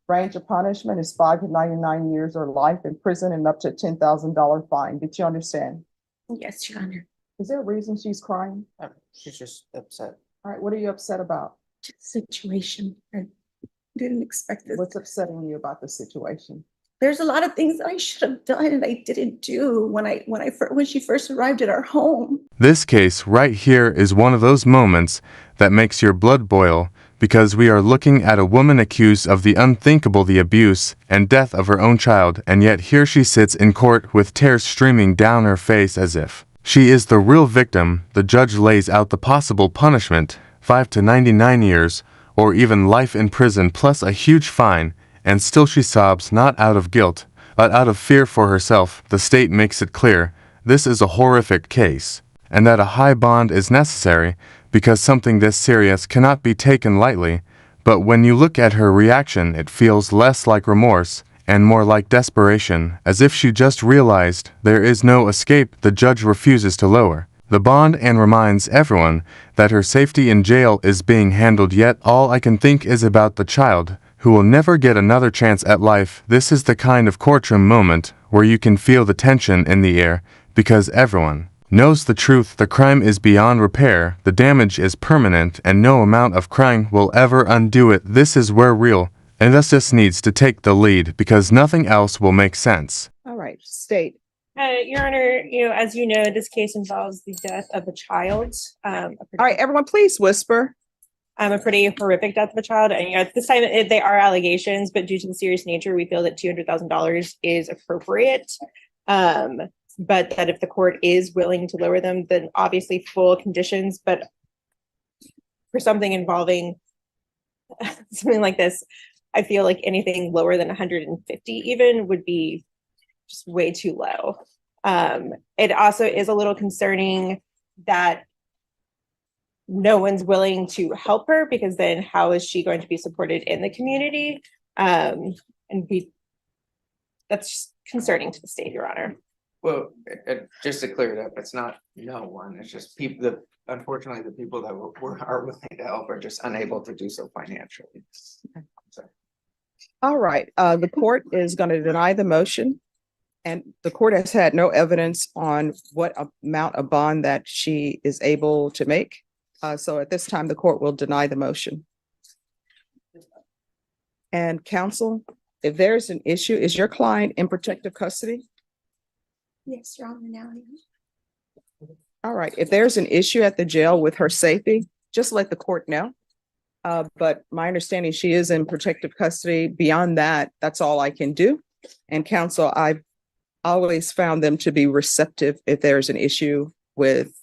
Range of punishment is 5 to 99 years or life in prison and up to $10,000 fine. Did you understand? Yes, Your Honor. Is there a reason she's crying? She's just upset. All right, what are you upset about? Just situation. I didn't expect this. What's upsetting you about the situation? There's a lot of things that I should have done and I didn't do when she first arrived at our home. This case right here is one of those moments that makes your blood boil, because we are looking at a woman accused of the unthinkable, the abuse and death of her own child, and yet here she sits in court with tears streaming down her face as if she is the real victim. The judge lays out the possible punishment, 5 to 99 years, or even life in prison plus a huge fine, and still she sobs, not out of guilt, but out of fear for herself. The state makes it clear this is a horrific case, and that a high bond is necessary, because something this serious cannot be taken lightly. But when you look at her reaction, it feels less like remorse and more like desperation, as if she just realized there is no escape. The judge refuses to lower the bond and reminds everyone that her safety in jail is being handled, yet all I can think is about the child, who will never get another chance at life. This is the kind of courtroom moment where you can feel the tension in the air, because everyone knows the truth. The crime is beyond repair, the damage is permanent, and no amount of crying will ever undo it. This is where real injustice needs to take the lead, because nothing else will make sense. All right, state. Your Honor, as you know, this case involves the death of a child. All right, everyone, please whisper. A pretty horrific death of a child. And at this time, they are allegations, but due to the serious nature, we feel that $200,000 is appropriate. But that if the court is willing to lower them, then obviously full conditions. But for something involving something like this, I feel like anything lower than 150 even would be just way too low. It also is a little concerning that no one's willing to help her, because then how is she going to be supported in the community? That's just concerning to the state, Your Honor. Well, just to clear it up, it's not no one. It's just people. Unfortunately, the people that are willing to help are just unable to do so financially. So. All right, the court is going to deny the motion, and the court has had no evidence on what amount of bond that she is able to make. So at this time, the court will deny the motion. And counsel, if there's an issue, is your client in protective custody? Yes, Your Honor. Now. All right, if there's an issue at the jail with her safety, just let the court know. But my understanding, she is in protective custody. Beyond that, that's all I can do. And counsel, I've always found them to be receptive if there's an issue with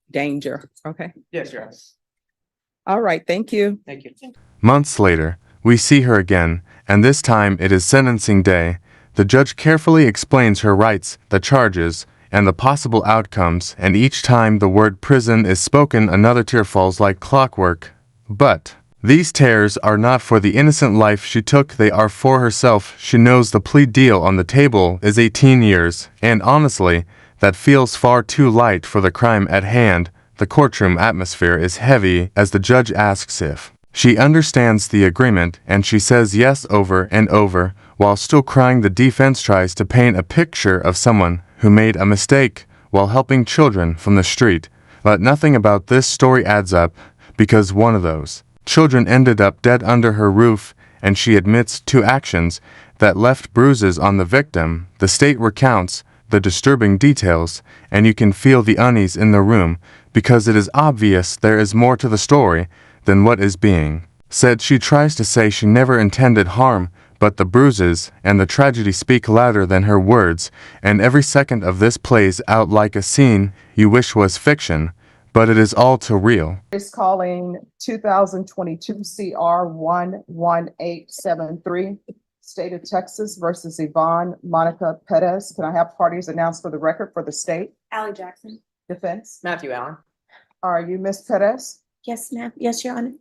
danger. Okay. Yes, Your Honor. All right. Thank you. Thank you. Months later, we see her again, and this time it is sentencing day. The judge carefully explains her rights, the charges, and the possible outcomes, and each time the word prison is spoken, another tear falls like clockwork. But these tears are not for the innocent life she took, they are for herself. She knows the plea deal on the table is 18 years, and honestly, that feels far too light for the crime at hand. The courtroom atmosphere is heavy as the judge asks if she understands the agreement, and she says yes over and over. While still crying, the defense tries to paint a picture of someone who made a mistake while helping children from the street. But nothing about this story adds up, because one of those children ended up dead under her roof, and she admits to actions that left bruises on the victim. The state recounts the disturbing details, and you can feel the unease in the room, because it is obvious there is more to the story than what is being said. She tries to say she never intended harm, but the bruises and the tragedy speak louder than her words, and every second of this plays out like a scene you wish was fiction, but it is all too real. It's calling 2022 CR 11873, State of Texas versus Yvonne Monica Perez. Can I have parties announced for the record for the state? Allie Jackson. Defense. Matthew Allen. Are you Miss Perez? Yes, ma'am. Yes, Your Honor.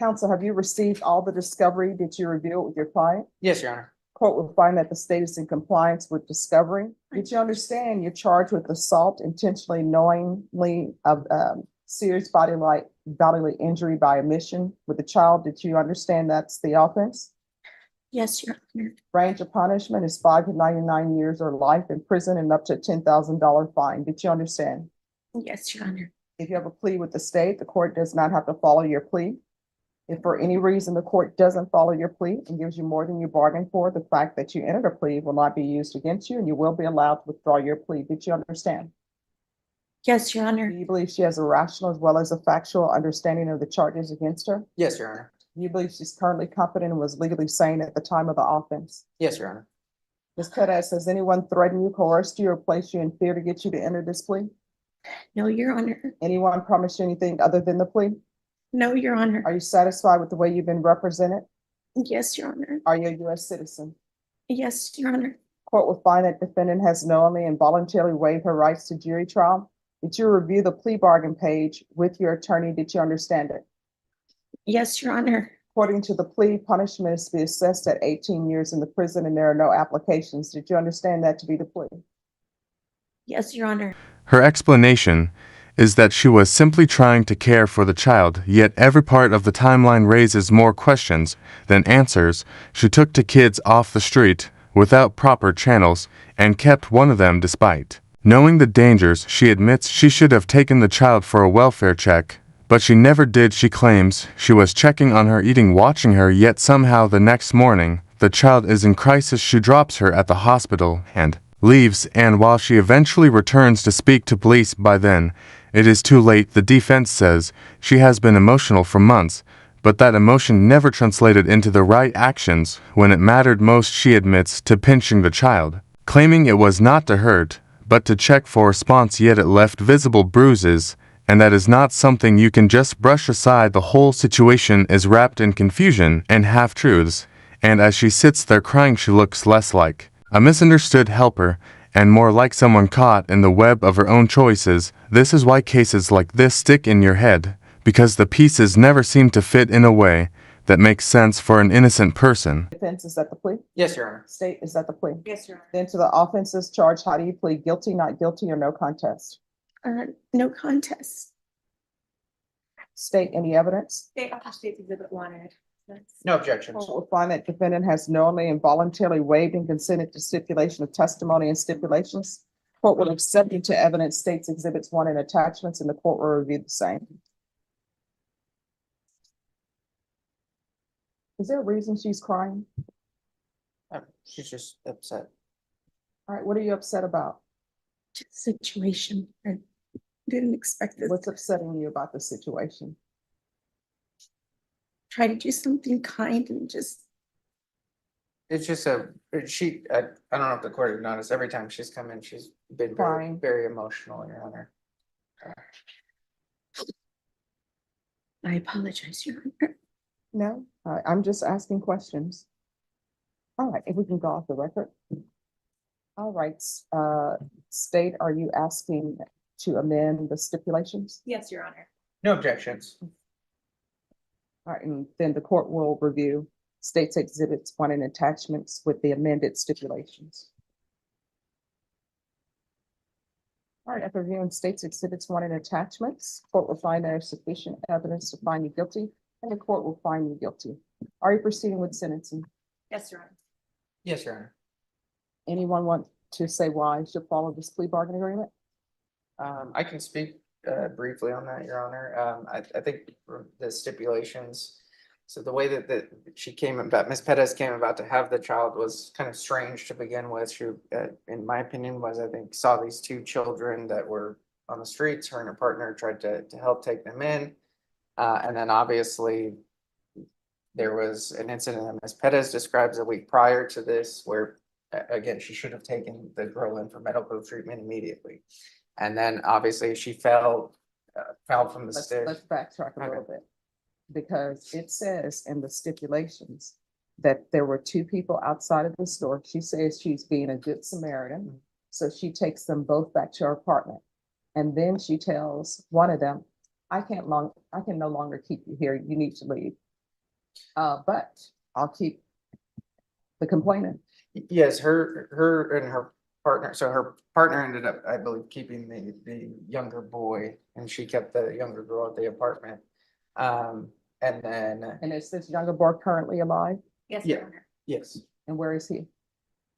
Counsel, have you received all the discovery that you revealed with your client? Yes, Your Honor. Court will find that the state is in compliance with discovery. Did you understand you're charged with assault intentionally, knowingly serious bodily injury by omission with the child. Did you understand that's the offense? Yes, Your Honor. Range of punishment is 5 to 99 years or life in prison and up to $10,000 fine. Did you understand? Yes, Your Honor. If you have a plea with the state, the court does not have to follow your plea. If for any reason the court doesn't follow your plea and gives you more than you bargained for, the fact that you entered a plea will not be used against you and you will be allowed to withdraw your plea. Did you understand? Yes, Your Do Honor. you believe she has a rational as well as a factual understanding of the charges against her? Yes, Your Honor. Do you believe she's currently competent and was legally sane at the time of the offense? Yes, Your Honor. Ms. Pettis, has anyone threatened you, coerced you, or placed you in fear to get you to enter this plea? No, Your Honor. Anyone promised you anything other than the plea? No, Your Honor. Are you satisfied with the way you've been represented? Yes, Your Honor. Are you a U.S. citizen? Yes, Your Honor. Court will find that defendant has knowingly and voluntarily waived her rights to jury trial. Did you review the plea bargain page with your attorney? Did you understand it? Yes, Your Honor. According to the plea, punishment is to be assessed at 18 years in the prison and there are no applications. Did you understand that to be the plea? Yes, Your Honor. Her explanation is that she was simply trying to care for the child, yet every part of the timeline raises more questions than answers. She took the kids off the street without proper channels and kept one of them despite knowing the dangers. She admits she should have taken the child for a welfare check, but she never did. She claims she was checking on her eating, watching her, yet somehow the next morning, the child is in crisis. She drops her at the hospital and leaves, and while she eventually returns to speak to police, by then, it is too late. The defense says she has been emotional for months, but that emotion never translated into the right actions when it mattered most. She admits to pinching the child, claiming it was not to hurt, but to check for response, yet it left visible bruises, and that is not something you can just brush aside. The whole situation is wrapped in confusion and half-truths, and as she sits there crying, she looks less like a misunderstood helper and more like someone caught in the web of her own choices. This is why cases like this stick in your head, because the pieces never seem to fit in a way that makes sense for an innocent person. Defense, is that the plea? Yes, Your Honor. State, is that the plea? Yes, Your Honor. Then to the offenses charged, how do you plead? Guilty, not guilty, or no contest? No contest. State, any evidence? State Office State's Exhibit 1. No objections. Court will find that defendant has knowingly and voluntarily waived and consented to stipulation of testimony and stipulations. Court will accept into evidence states exhibits 1 and attachments, and the court will review the same. Is there a reason she's crying? She's just upset. All right, what are you upset about? Just situation. I didn't expect this. What's upsetting you about the situation? Try to do something kind and just, It's just I don't know if the court has noticed, every time she's come in, she's been very, Crying. very emotional, Your Honor. I apologize, Your Honor. No, I'm just asking questions. All right, if we can go off the record. All right, state, are you asking to amend the stipulations? Yes, Your Honor. No objections. All right, and then the court will review states exhibits 1 and attachments with the amended stipulations. All right, after reviewing states exhibits 1 and attachments, court will find there is sufficient evidence to find you guilty, and the court will find you guilty. Are you proceeding with sentencing? Yes, Your Honor. Yes, Your Honor. Anyone want to say why you should follow this plea bargain agreement? I can speak briefly on that, Your Honor. I think for the stipulations, so the way that she came about, Ms. Pettis came about to have the child was kind of strange to begin with. She, in my opinion, I think saw these 2 children that were on the streets. Her and her partner tried to help take them in. And then obviously there was an incident that Ms. Pettis describes a week prior to this where, again, she should have taken the girl in for medical treatment immediately. And then obviously she fell from the stairs. Let's backtrack a little Okay. bit. Because it says in the stipulations that there were 2 people outside of the store. She says she's being a good Samaritan. So she takes them both back to her apartment. And then she tells one of them, I can no longer keep you here. You need to leave. But I'll keep the complainant. Yes, her and partner, so her partner ended up, I believe, keeping the younger boy, and she kept the younger girl at the apartment. And then, And is this younger boy currently alive? Yes, Yeah. Your Honor. yes, And where is he?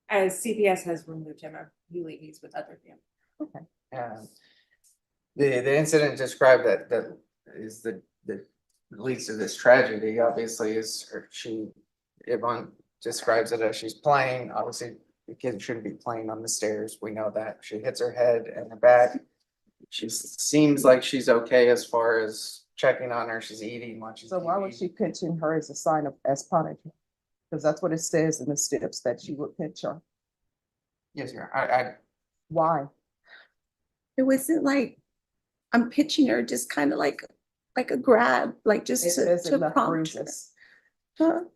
As CPS has removed him, he leaves with other families. um, the incident described that is the leads to this tragedy, obviously, is Yvonne describes it as she's playing, obviously, the kid shouldn't be playing on the stairs, we know that, she hits her head and the back. She seems like she's okay as far as checking on her, she's eating, watching So why was TV. she pinching her as a sign of as punishment? Because that's what it says in the steps that she would pinch her. Yes, Your Honor. I Why? It wasn't like I'm pitching her, just kind of like a grab, like just It says it to left prompt her. bruises.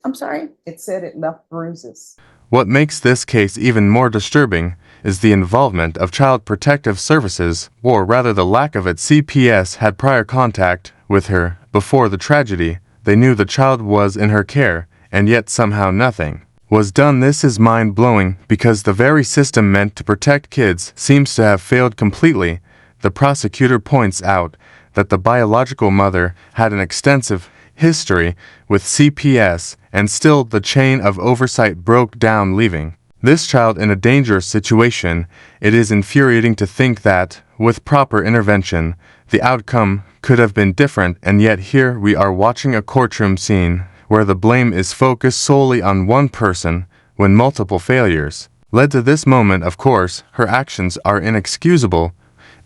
I'm sorry. It said it left bruises. What makes this case even more disturbing is the involvement of Child Protective Services, or rather the lack of it. CPS had prior contact with her before the tragedy. They knew the child was in her care, and yet somehow nothing was done. This is mind-blowing because the very system meant to protect kids seems to have failed completely. The prosecutor points out that the biological mother had an extensive history with CPS, and still the chain of oversight broke down, leaving this child in a dangerous situation. It is infuriating to think that, with proper intervention, the outcome could have been different, and yet here we are watching a courtroom scene where the blame is focused solely on one person when multiple failures led to this moment. Of course, her actions are inexcusable,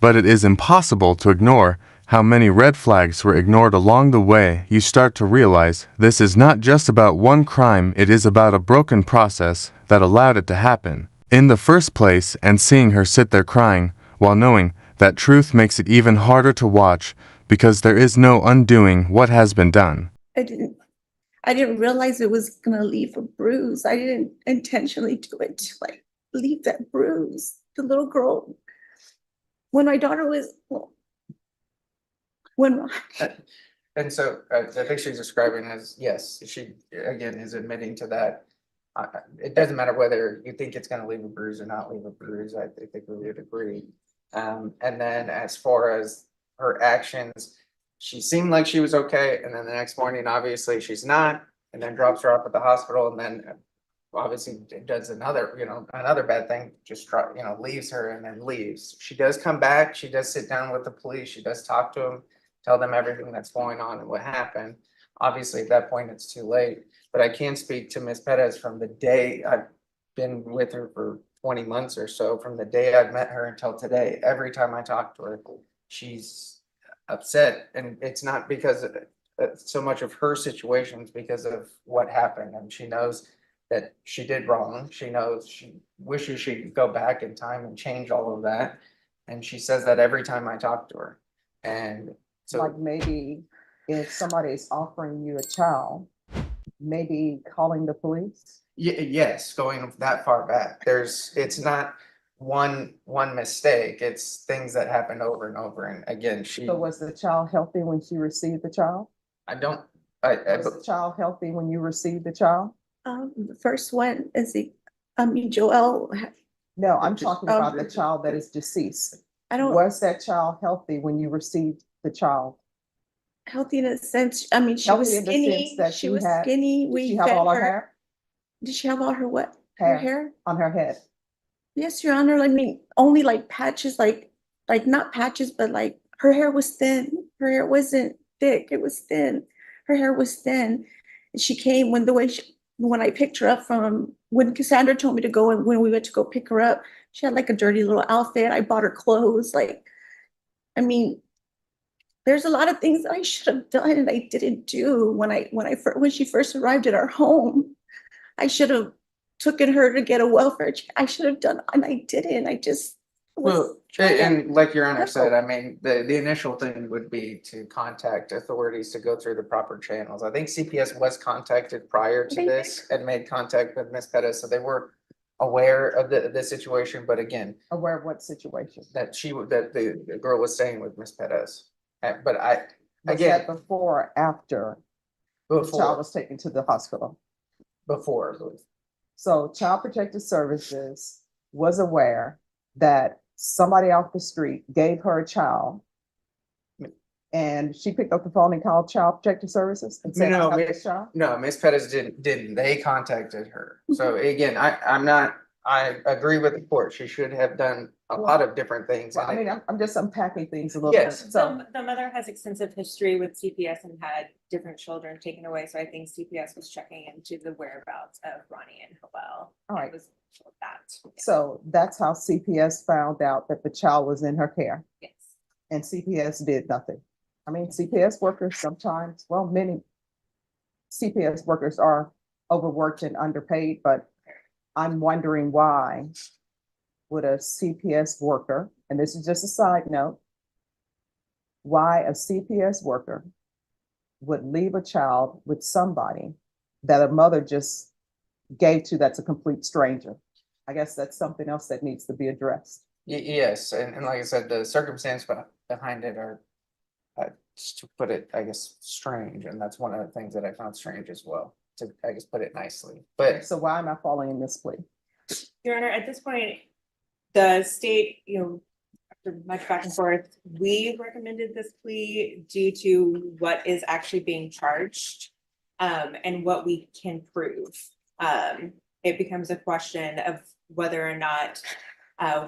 but it is impossible to ignore how many red flags were ignored along the way. You start to realize this is not just about one crime, it is about a broken process that allowed it to happen in the first place. And seeing her sit there crying while knowing that truth makes it even harder to watch, because there is no undoing what has been done. I didn't realize it was gonna leave a bruise. I didn't intentionally do it to like leave that bruise. The little girl, when my daughter was, when And so I think she's describing as, yes, she again is admitting to that. It doesn't matter whether you think it's gonna leave a bruise or not leave a bruise, I think we would agree. And then as far as her actions, she seemed like she was okay, and then the next morning, obviously, she's not, and then drops her off at the hospital, and then obviously does another, another bad thing, just leaves her and then leaves. She does come back, she does sit down with the police, she does talk to them, tell them everything that's going on and what happened. Obviously, at that point, it's too late, but I can speak to Ms. Perez from the day I've been with her for 20 months or so, from the day I've met her until today. Every time I talk to her, she's upset, and it's not because of so much of her situations, because of what happened, and she knows that she did wrong. She knows, she wishes she could go back in time and change all of that, and she says that every time I talk to her. And so Like maybe if somebody is offering you a child, maybe calling the police. yes, going that far back, it's not one mistake, it's things that happen over and over. And again, So was the child healthy when she received the child? I don't, Was the child healthy when you received the child? the first one is Joel, No, I'm talking Oh. about the child that is deceased. I don't, Was that child healthy when you received the child? healthy in a sense, she was Healthy in the sense skinny, that she she was had- skinny, Did we she have fed all her her. hair Did she have all her what? Her Hair. hair? on her head? Yes, Your Honor, I mean, only like patches, like not patches, but like her hair was thin. Her hair wasn't thick, it was thin. Her hair was thin. And she came when I picked her up when Cassandra told me to go, and when we went to go pick her up, she had like a dirty little outfit. I bought her clothes, I mean, there's a lot of things that I should have done and I didn't do when she first arrived at our home. I should have taken her to get a welfare check. I should have done, and I didn't. I just was well, trying to- and like Your Honor said, help. I mean, the initial thing would be to contact authorities to go through the proper channels. I think CPS was contacted prior to They did. this and made contact with Ms. Pettis, so they were aware of the situation, but again, Aware of what situation? that the girl was staying with Ms. Pettis. But Was again, that before or after the child before, was taken to the hospital? before, I believe. So Child Protective Services was aware that somebody off the street gave her a child and she picked up the phone and called Child Protective Services and said, I No, have this child? No, Miss Pettis didn't. They contacted her. So again, I'm not, I agree with the court. She should have done a lot of different things. Well, I and mean, I'm just unpacking things a little bit. Yes. So, The mother has extensive history with CPS and had different children taken away, so I think CPS was checking into the whereabouts of Ronnie and Howell. all right. It was that. So that's how CPS found out that the child was in her care Yes. and CPS did nothing. I mean, CPS workers sometimes, well, many CPS workers are overworked and underpaid, but I'm wondering why would a CPS worker, and this is just a side note, why a CPS worker would leave a child with somebody that a mother just gave to that's a complete stranger. I guess that's something else that needs to be addressed. Yes, and like I said, the circumstance behind it are, just to put it, I guess, strange, and that's one of the things that I found strange as well, to, I guess, put it nicely. But So why am I following this plea? Your Honor, at this point, the state, after much back and forth, we recommended this plea due to what is actually being charged, and what we can prove. It becomes a question of whether or not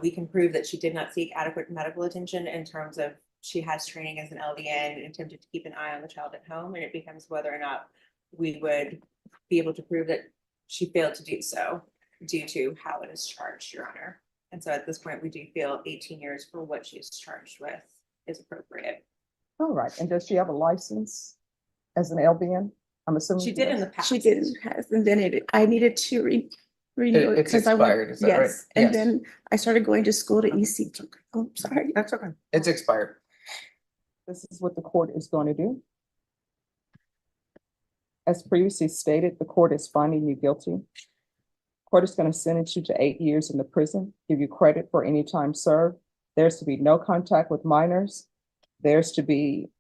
we can prove that she did not seek adequate medical attention in terms of she has training as an LVN and attempted to keep an eye on the child at home, and it becomes whether or not we would be able to prove that she failed to do so due to how it is charged, Your Honor. And so at this point, we do feel 18 years for what she is charged with is appropriate. All right, and does she have a license as an LVN? I'm assuming. She did in the past. She did in the past, and then I needed to renew it. It's 'cause I went- expired, is that right? Yes, and Yes. then I started going to school to ECT. Oh, sorry. that's okay. It's expired. This is what the court is going to do. As previously stated, the court is finding you guilty. Court is going to sentence you to 8 years in the prison, give you credit for any time served. There's to be no contact with minors. There's to be,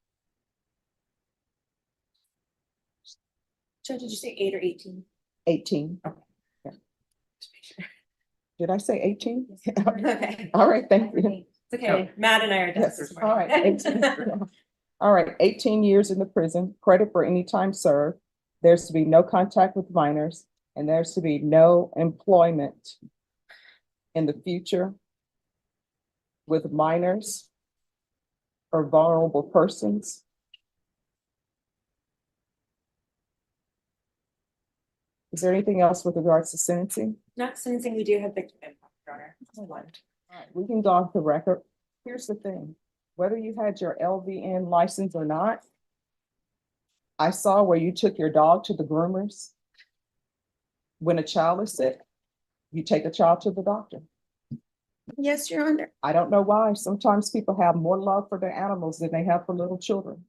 Judge, did you say 8 or 18? 18. Yeah. Did I say 18? Okay. All right, thank you. It's okay. Matt and I are done Yes, this all right. morning. 18. All right, 18 years in the prison, credit for any time served. There's to be no contact with minors, and there's to be no employment in the future with minors or vulnerable persons. Is there anything else with regards to sentencing? Not sentencing, we do have victim impact, Your Honor. Hold on. All right, we can go off the record. Here's the thing, whether you had your LVN license or not, I saw where you took your dog to the groomers. When a child is sick, you take a child to the doctor. Yes, Your Honor. I don't know why. Sometimes people have more love for their animals than they have for little children.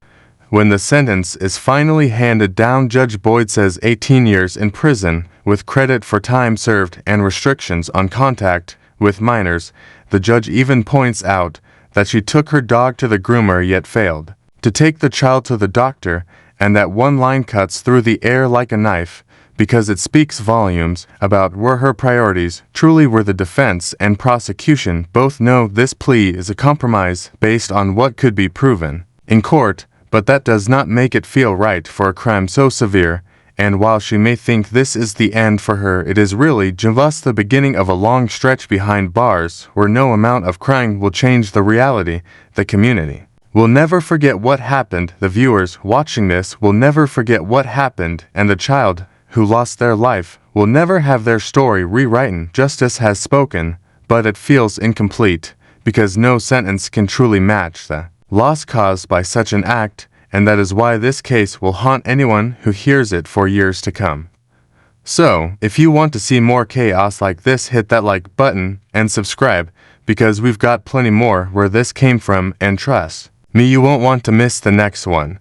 When the sentence is finally handed down, Judge Boyd says 18 years in prison with credit for time served and restrictions on contact with minors. The judge even points out that she took her dog to the groomer yet failed to take the child to the doctor, and that one line cuts through the air like a knife because it speaks volumes about where her priorities truly were. The defense and prosecution both know this plea is a compromise based on what could be proven in court, but that does not make it feel right for a crime so severe. And while she may think this is the end for her, it is really just the beginning of a long stretch behind bars where no amount of crying will change the reality. The community will never forget what happened. The viewers watching this will never forget what happened, and the child who lost their life will never have their story rewritten. Justice has spoken, but it feels incomplete because no sentence can truly match the loss caused by such an act, and that is why this case will haunt anyone who hears it for years to come. So, if you want to see more chaos like this, hit that like button and subscribe, because we've got plenty more where this came from, and trust me, you won't want to miss the next one.